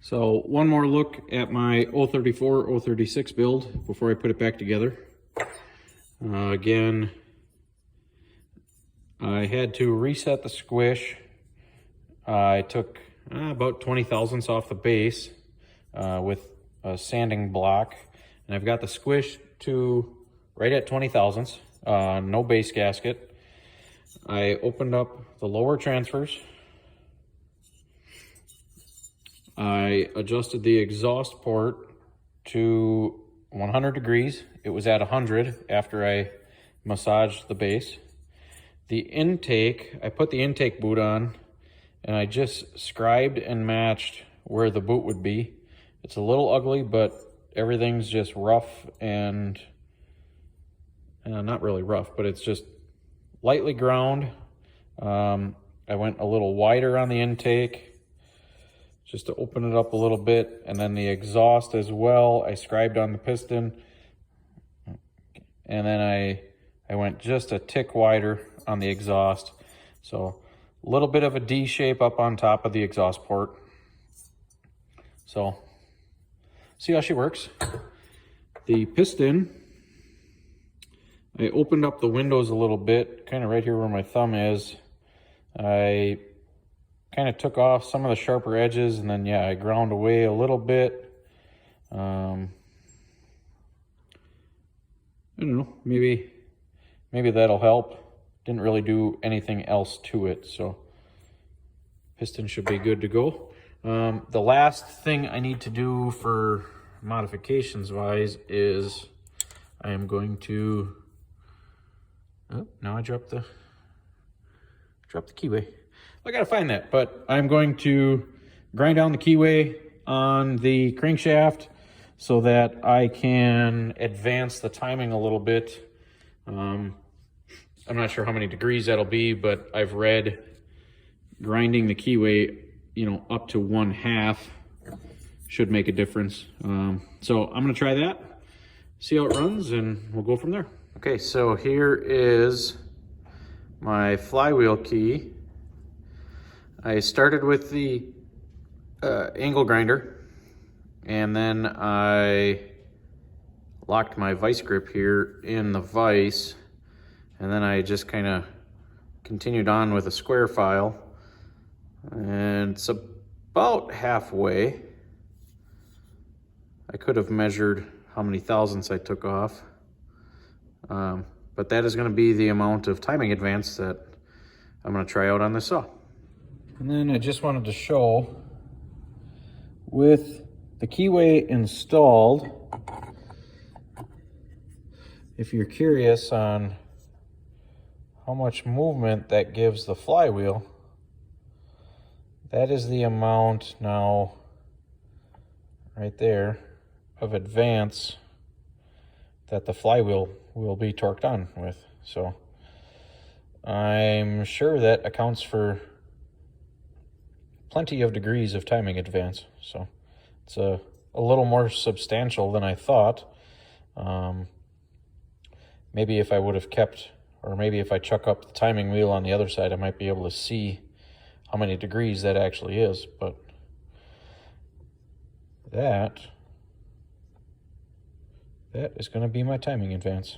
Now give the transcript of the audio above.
So one more look at my 034, 036 build before I put it back together. Again, I had to reset the squish. I took about 20 thousandths off the base with a sanding block, and I've got the squish to right at 20 thousandths, no base gasket. I opened up the lower transfers. I adjusted the exhaust port to 100 degrees. It was at 100 after I massaged the base. The intake, I put the intake boot on and I just scribed and matched where the boot would be. It's a little ugly, but everything's just rough and not really rough, but it's just lightly ground. I went a little wider on the intake just to open it up a little bit, and then the exhaust as well. I scribed on the piston, and then I went just a tick wider on the exhaust. So a little bit of a D shape up on top of the exhaust port. So see how she works. The piston, I opened up the windows a little bit, kind of right here where my thumb is. I kind of took off some of the sharper edges, and then I ground away a little bit. I don't know, maybe that'll help. Didn't really do anything else to it, so piston should be good to go. The last thing I need to do for modifications wise is I am going to, now I dropped the keyway. I gotta find that, but I'm going to grind down the keyway on the crankshaft so that I can advance the timing a little bit. I'm not sure how many degrees that'll be, but I've read grinding the keyway, up to 1/2 should make a difference. So I'm gonna try that, see how it runs, and we'll go from there. Okay, so here is my flywheel key. I started with the angle grinder, and then I locked my vice grip here in the vise, and then I just kind of continued on with a square file, and it's about halfway. I could have measured how many thousandths I took off, but that is going to be the amount of timing advance that I'm going to try out on this saw. And then I just wanted to show, with the keyway installed, if you're curious on how much movement that gives the flywheel, that is the amount now, right there, of advance that the flywheel will be torqued on with. So I'm sure that accounts for plenty of degrees of timing advance. So it's a little more substantial than I thought. Maybe if I would have kept, or maybe if I chuck up the timing wheel on the other side, I might be able to see how many degrees that actually is. But that is going to be my timing advance.